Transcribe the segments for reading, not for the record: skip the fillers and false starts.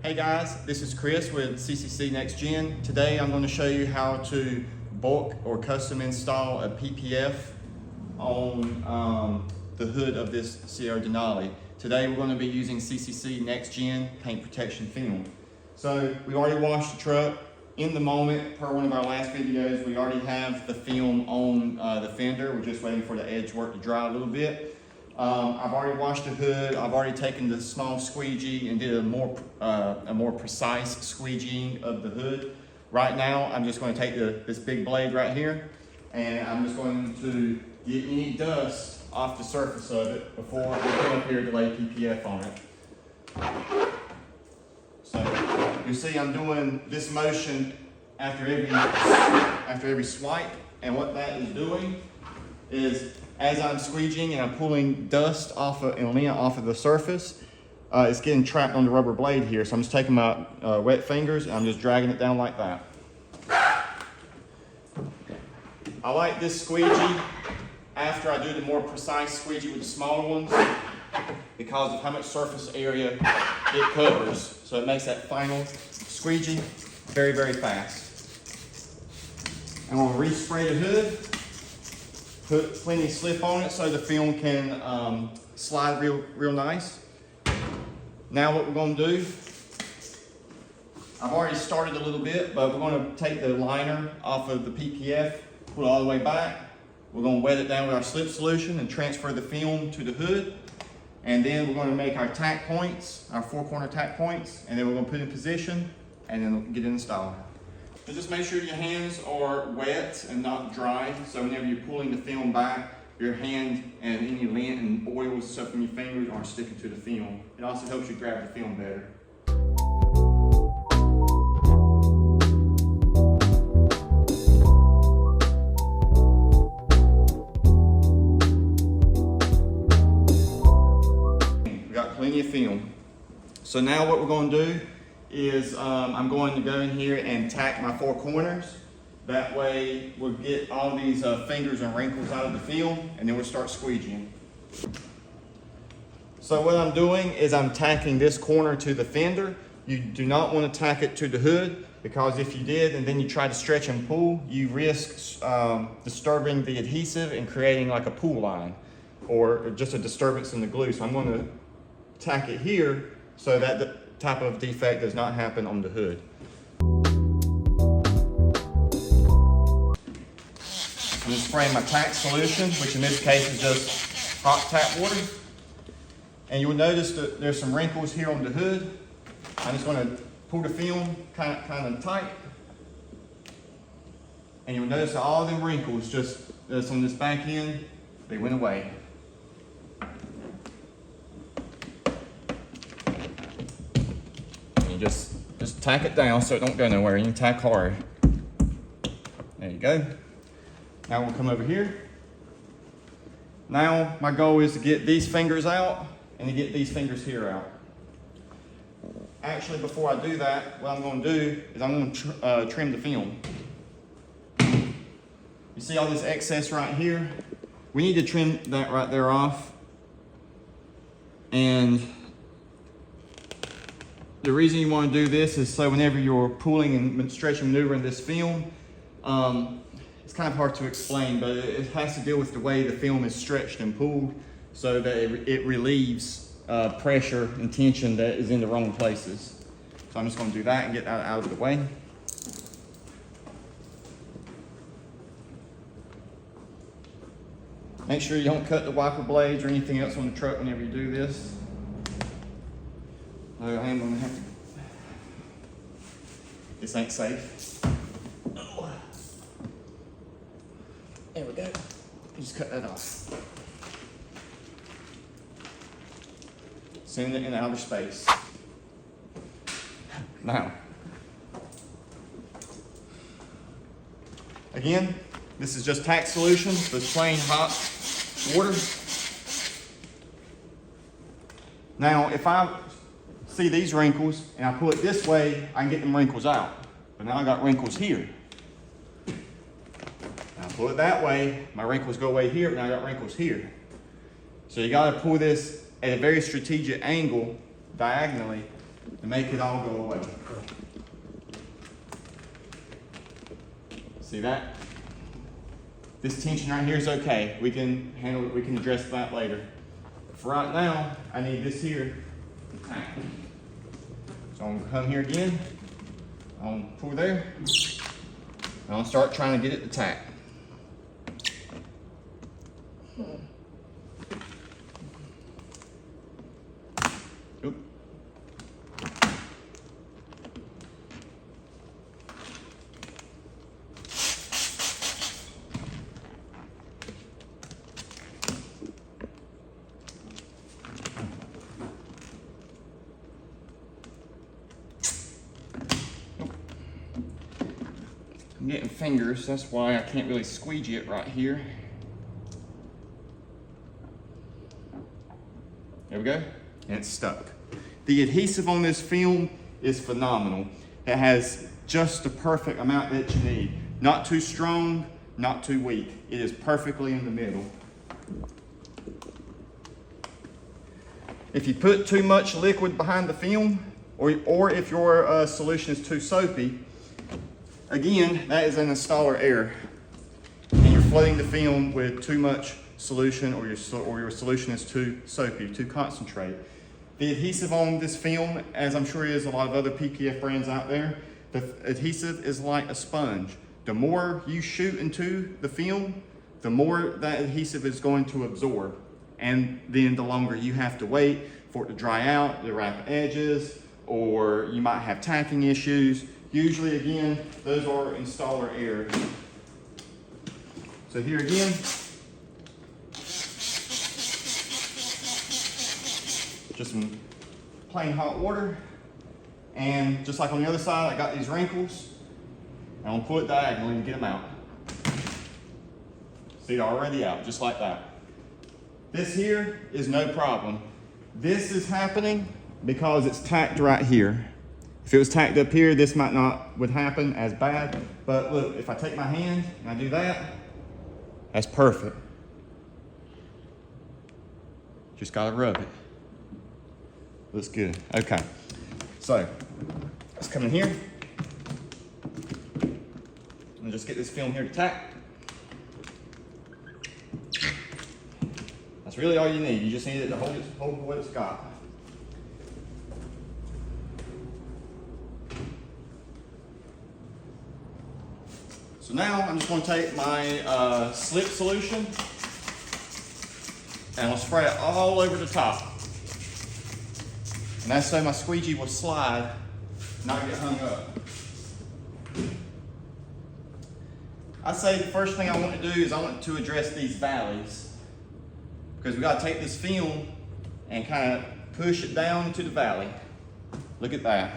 Hey guys, this is Chris with CCC Next Gen. Today I'm going to show you how to bulk or custom install a PPF on the hood of this Sierra Denali. Today we're going to be using CCC Next Gen paint protection film. So we already washed the truck. In the moment, per one of our last videos, we already have the film on the fender. We're just waiting for the edge work to dry a little bit. I've already washed the hood. I've already taken the small squeegee and did a more precise squeegeeing of the hood. Right now, I'm just going to take this big blade right here, and I'm just going to get any dust off the surface of it before we come up here to lay PPF on it. So you see I'm doing this motion after every swipe, and what that is doing is as I'm squeegeeing and I'm pulling dust off and lint off of the surface, it's getting trapped on the rubber blade here. So I'm just taking my wet fingers and I'm just dragging it down like that. I like this squeegee after I do the more precise squeegee with the smaller ones because of how much surface area it covers. So it makes that final squeegee very, very fast. I'm going to respray the hood. Put plenty of slip on it so the film can slide real nice. Now what we're going to do, I've already started a little bit, but we're going to take the liner off of the PPF, put it all the way back. We're going to wet it down with our slip solution and transfer the film to the hood. And then we're going to make our tack points, our 4-corner tack points, and then we're going to put it in position and then get it installed. So just make sure your hands are wet and not dry. So whenever you're pulling the film back, your hand and any lint and oil and stuff from your fingers aren't sticking to the film. It also helps you grab the film better. We got plenty of film. So now what we're going to do is I'm going to go in here and tack my 4 corners. That way we'll get all these fingers and wrinkles out of the film, and then we'll start squeegeeing. So what I'm doing is I'm tacking this corner to the fender. You do not want to tack it to the hood, because if you did and then you try to stretch and pull, you risk disturbing the adhesive and creating like a pull line or just a disturbance in the glue. So I'm going to tack it here so that the type of defect does not happen on the hood. I'm just spraying my tack solution, which in this case is just hot tap water. And you'll notice that there's some wrinkles here on the hood. I'm just going to pull the film kind of tight. And you'll notice that all them wrinkles that's on this back end, they went away. Just tack it down so it don't go nowhere. You can tack hard. There you go. Now we'll come over here. Now my goal is to get these fingers out and to get these fingers here out. Actually, before I do that, what I'm going to do is I'm going to trim the film. You see all this excess right here? We need to trim that right there off. And the reason you want to do this is so whenever you're pulling and stretching, maneuvering this film, it's kind of hard to explain, but it has to deal with the way the film is stretched and pulled so that it relieves pressure and tension that is in the wrong places. So I'm just going to do that and get that out of the way. Make sure you don't cut the wiper blades or anything else on the truck whenever you do this. I am going to have to. This ain't safe. Oh. There we go. Just cut that off. Send it in outer space. Now, again, this is just tack solution with plain hot water. Now, if I see these wrinkles and I pull it this way, I can get them wrinkles out. But now I got wrinkles here. Now I pull it that way, my wrinkles go away here, but now I got wrinkles here. So you gotta pull this at a very strategic angle diagonally to make it all go away. See that? This tension right here is okay. We can handle it, we can address that later. But for right now, I need this here to tight. So I'm gonna come here again, I'm gonna pull there, and I'm gonna start trying to get it to tack. Oop. I'm getting fingers, that's why I can't really squeegee it right here. There we go, and it's stuck. The adhesive on this film is phenomenal. It has just the perfect amount that you need. Not too strong, not too weak. It is perfectly in the middle. If you put too much liquid behind the film, or if your solution is too soapy, again, that is an installer error. And you're flooding the film with too much solution, or your solution is too soapy, too concentrated. The adhesive on this film, as I'm sure is a lot of other PPF brands out there, the adhesive is like a sponge. The more you shoot into the film, the more that adhesive is going to absorb. And then the longer you have to wait for it to dry out, the wrap edges, or you might have tacking issues. Usually, again, those are installer errors. So here again, just some plain hot water. And just like on the other side, I got these wrinkles. I'm gonna pull it diagonally and get them out. See, they're already out, just like that. This here is no problem. This is happening because it's tacked right here. If it was tacked up here, this would happen as bad. But look, if I take my hand and I do that, that's perfect. Just gotta rub it. Looks good. Okay. So let's come in here and just get this film here to tack. That's really all you need. You just need it to hold what it's got. So now I'm just going to take my slip solution and I'll spray it all over the top. And that's so my squeegee will slide, not get hung up. I say the first thing I want to do is I want to address these valleys, because we got to take this film and kind of push it down into the valley. Look at that.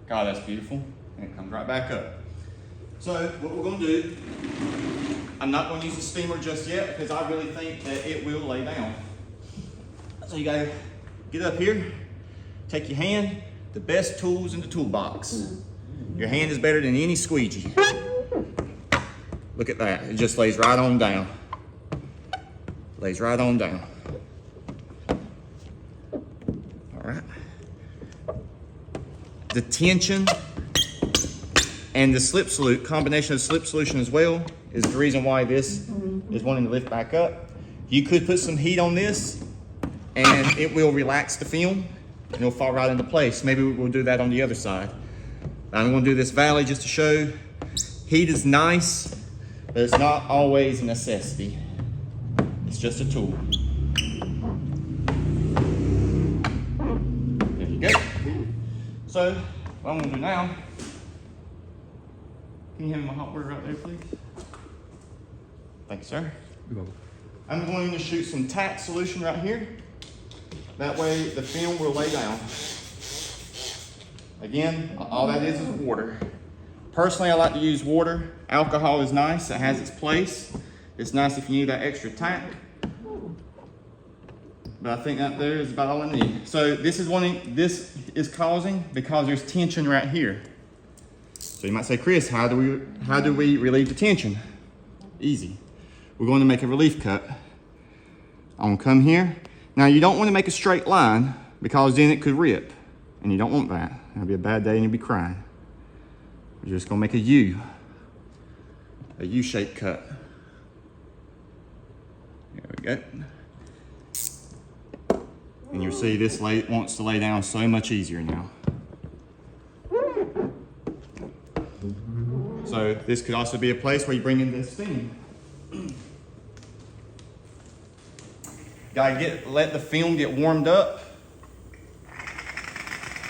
God, that's beautiful. And it comes right back up. So what we're going to do, I'm not going to use the steamer just yet because I really think that it will lay down. So you got to get up here, take your hand, the best tools in the toolbox. Your hand is better than any squeegee. Look at that, it just lays right on down. Lays right on down. All right. The tension and the slip solution, combination of slip solution as well, is the reason why this is wanting to lift back up. You could put some heat on this and it will relax the film and it'll fall right into place. Maybe we'll do that on the other side. I'm gonna do this valley just to show heat is nice, but it's not always a necessity. It's just a tool. There you go. So what I'm gonna do now, can you hand me my hot water right there, please? Thank you, sir. You're welcome. I'm going to shoot some tack solution right here. That way the film will lay down. Again, all that is water. Personally, I like to use water. Alcohol is nice, it has its place. It's nice if you need that extra tack. But I think that there is about all I need. So this is causing because there's tension right here. So you might say, Chris, how do we relieve the tension? Easy. We're going to make a relief cut. I'm gonna come here. Now you don't want to make a straight line because then it could rip. and you don't want that. It'll be a bad day and you'll be crying. We're just gonna make a U-shaped cut. There we go. And you'll see this wants to lay down so much easier now. So this could also be a place where you bring in this steam. Gotta let the film get warmed up.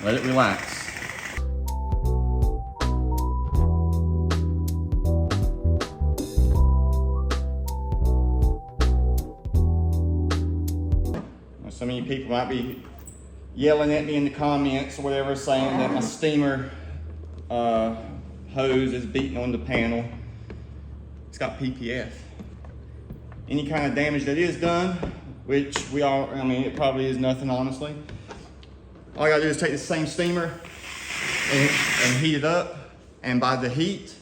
Let it relax. Now, some of you people might be yelling at me in the comments or whatever, saying that my steamer hose is beating on the panel. It's got PPF. Any kind of damage that is done, which it probably is nothing, honestly. All I gotta do is take the same steamer and heat it up, and by the heat,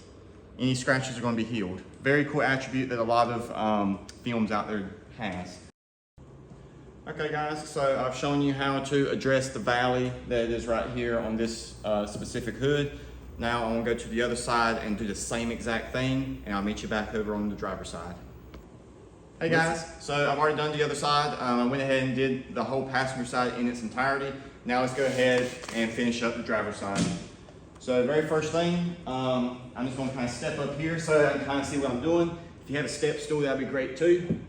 any scratches are gonna be healed. Very cool attribute that a lot of films out there has. Okay guys, so I've shown you how to address the valley that is right here on this specific hood. Now I'm gonna go to the other side and do the same exact thing, and I'll meet you back over on the driver's side. Hey guys, so I've already done the other side. I went ahead and did the whole passenger side in its entirety. Now let's go ahead and finish up the driver's side. So the very first thing, I'm just gonna kind of step up here so I can kind of see what I'm doing. If you have a step stool, that'd be great too.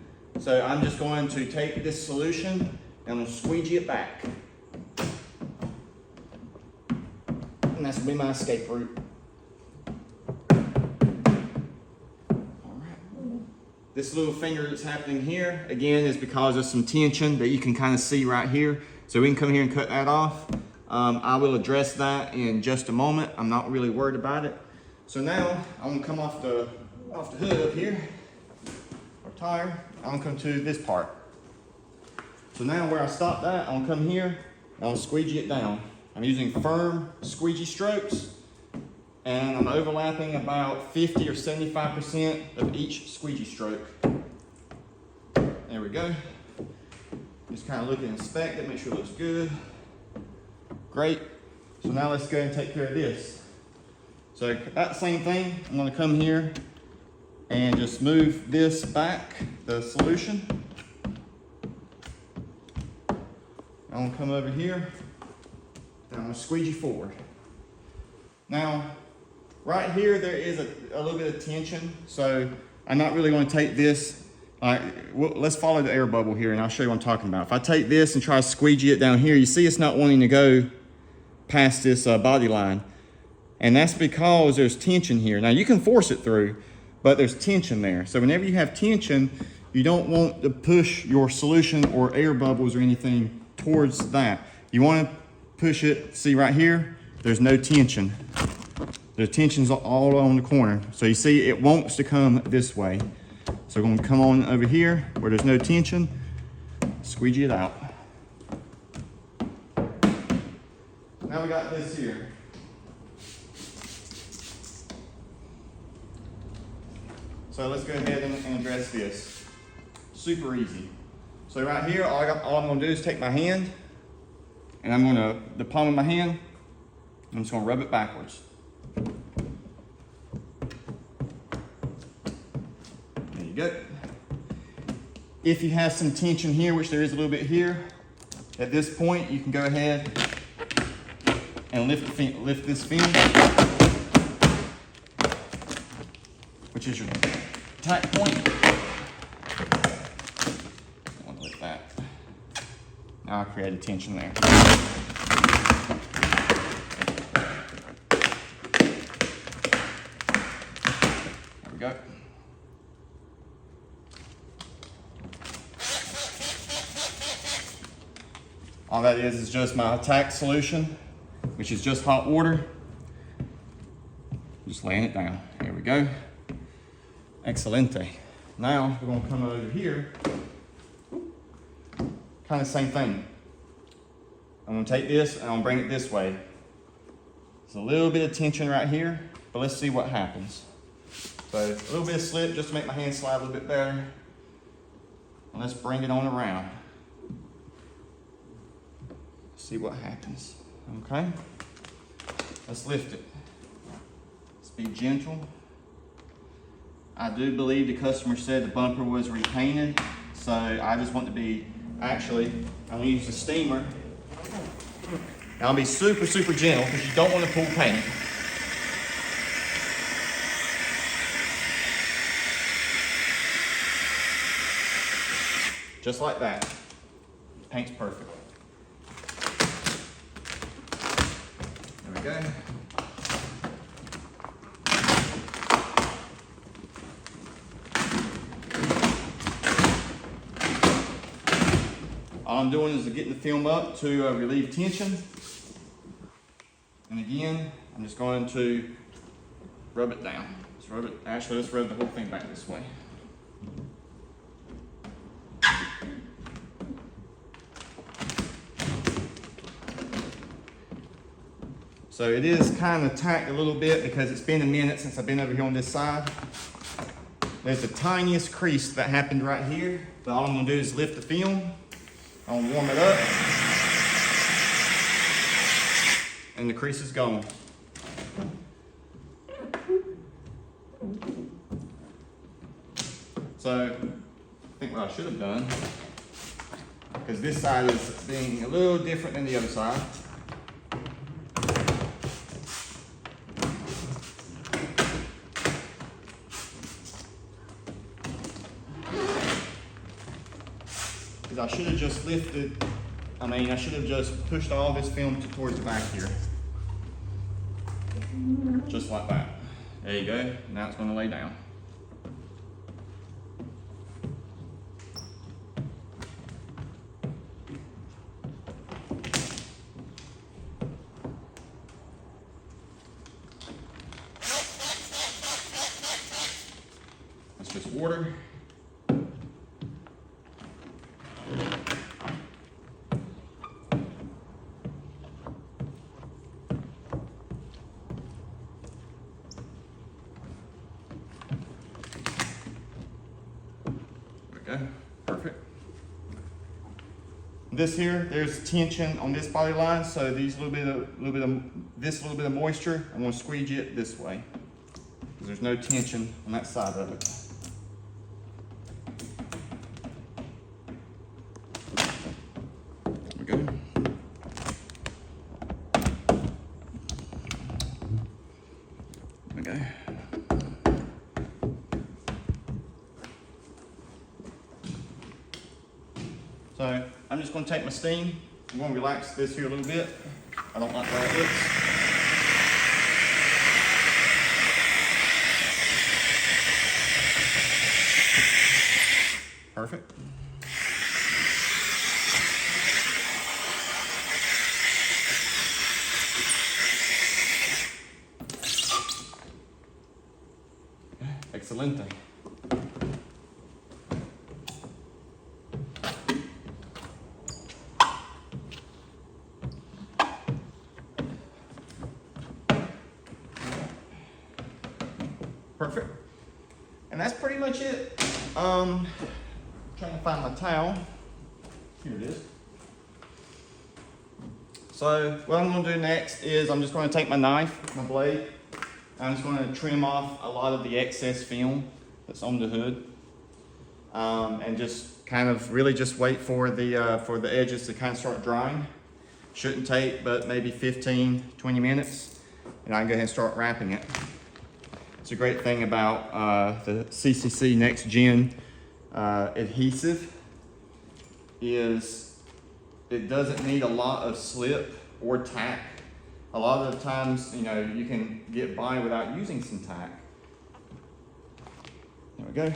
So I'm just going to take this solution and I'm gonna squeegee it back. And that's gonna be my escape route. This little finger that's happening here, again, is because of some tension that you can kind of see right here. So we can come here and cut that off. I will address that in just a moment. I'm not really worried about it. So now I'm gonna come off the hood up here, or tire. I'm gonna come to this part. So now where I stopped that, I'm gonna come here, and I'm gonna squeegee it down. I'm using firm squeegee strokes, and I'm overlapping about 50 or 75% of each squeegee stroke. There we go. Just kind of look and inspect it, make sure it looks good. Great. So now let's go and take care of this. So that same thing, I'm gonna come here and just move this back, the solution. I'm gonna come over here, and I'm gonna squeegee forward. Now, right here, there is a little bit of tension, so I'm not really going to take this. Let's follow the air bubble here, and I'll show you what I'm talking about. If I take this and try to squeegee it down here, you see it's not wanting to go past this body line, and that's because there's tension here. Now, you can force it through, but there's tension there. So whenever you have tension, you don't want to push your solution or air bubbles or anything towards that. You want to push it, see right here, there's no tension. The tension's all on the corner. So you see it wants to come this way. So we're gonna come on over here where there's no tension, squeegee it out. Now we got this here. So let's go ahead and address this. Super easy. So right here, all I'm gonna do is take my hand, and the palm of my hand, I'm just gonna rub it backwards. There you go. If you have some tension here, which there is a little bit here, at this point, you can go ahead and lift this fin, which is your tack point. I want to lift that. Now I created tension there. There we go. All that is just my attack solution, which is just hot water. Just laying it down. Here we go. Excelente. Now we're gonna come over here. Kind of same thing. I'm gonna take this and I'm gonna bring it this way. There's a little bit of tension right here, but let's see what happens. So a little bit of slip just to make my hand slide a little bit better. And let's bring it on around. See what happens. Okay, let's lift it. Let's be gentle. I do believe the customer said the bumper was repainted, so I just want to be, actually, I'm gonna use the steamer. Now I'll be super, super gentle because you don't want to pull paint. Just like that. Paint's perfect. There we go. All I'm doing is getting the film up to relieve tension. And again, I'm just going to rub it down. Let's rub it, actually let's rub the whole thing back this way. So it is kind of tacked a little bit because it's been a minute since I've been over here on this side. There's the tiniest crease that happened right here, but all I'm gonna do is lift the film, I'm gonna warm it up, and the crease is gone. So I think what I should have done, because this side is being a little different than the other side. I should have just lifted, I should have just pushed all this film towards the back here. Just like that. There you go. Now it's going to lay down. That's just water. Okay, perfect. This here, there's tension on this body line, so these little bit of moisture, I'm going to squeegee it this way because there's no tension on that side of it. There we go. Okay. So I'm just going to take my steam. I'm going to relax this here a little bit. I don't like where it looks. Perfect. Excelente. Perfect. And that's pretty much it. Trying to find my towel. Here it is. So what I'm going to do next is I'm just going to take my knife, my blade. I'm just going to trim off a lot of the excess film that's on the hood. And just kind of really just wait for the edges to kind of start drying. Shouldn't take but maybe 15, 20 minutes. And I can go ahead and start wrapping it. It's a great thing about the CCC Next Gen adhesive is it doesn't need a lot of slip or tack. A lot of the times, you know, you can get by without using some tack. There we go.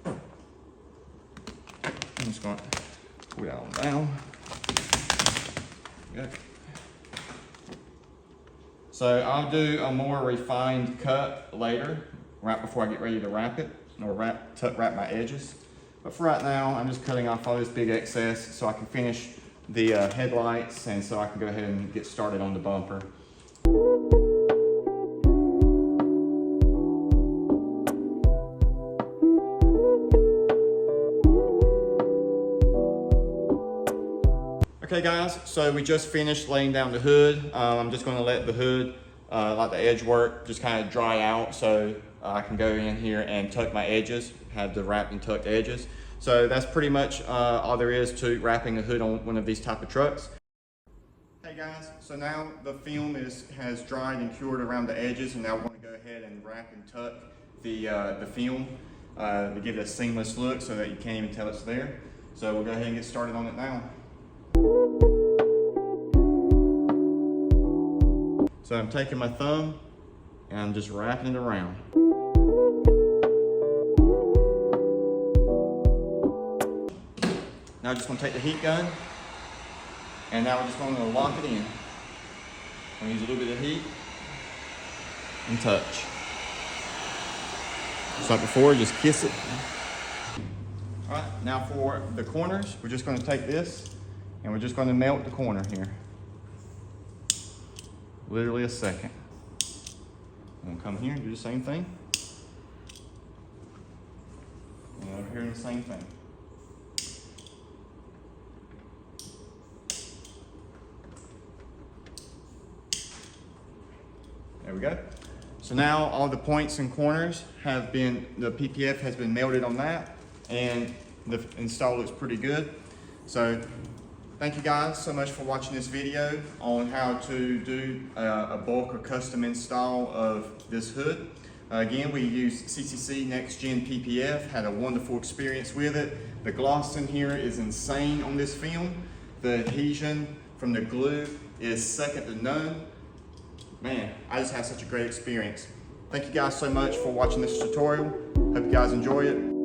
I'm just going to pull that all down. There we go. So I'll do a more refined cut later, right before I get ready to wrap it, or wrap my edges. But for right now, I'm just cutting off all this big excess so I can finish the headlights and so I can go ahead and get started on the bumper. Okay, Okay guys, so we just finished laying down the hood. I'm just gonna let the hood, like the edge work, just kind of dry out so I can go in here and tuck my edges, have the wrapped and tucked edges. So that's pretty much all there is to wrapping a hood on one of these type of trucks. Hey guys, so now the film has dried and cured around the edges, and now we're going to go ahead and wrap and tuck the film to give it a seamless look so that you can't even tell it's there. So we'll go ahead and get started on it now. So I'm taking my thumb and I'm just wrapping it around. Now I'm just going to take the heat gun, and now we're just going to lock it in. I'm going to use a little bit of heat and touch. Just like before, just kiss it. All right, now for the corners, we're just going to take this and we're just going to melt the corner here. Literally a second. I'm going to come here and do the same thing. And over here, the same thing. There we go. So now all the points and corners have been, the PPF has been melted on that, and the install looks pretty good. So thank you guys so much for watching this video on how to do a bulk or custom install of this hood. Again, we used CCC Next Gen PPF, had a wonderful experience with it. The gloss in here is insane on this film. The adhesion from the glue is second to none. Man, I just had such a great experience. Thank you guys so much for watching this tutorial. Hope you guys enjoy it.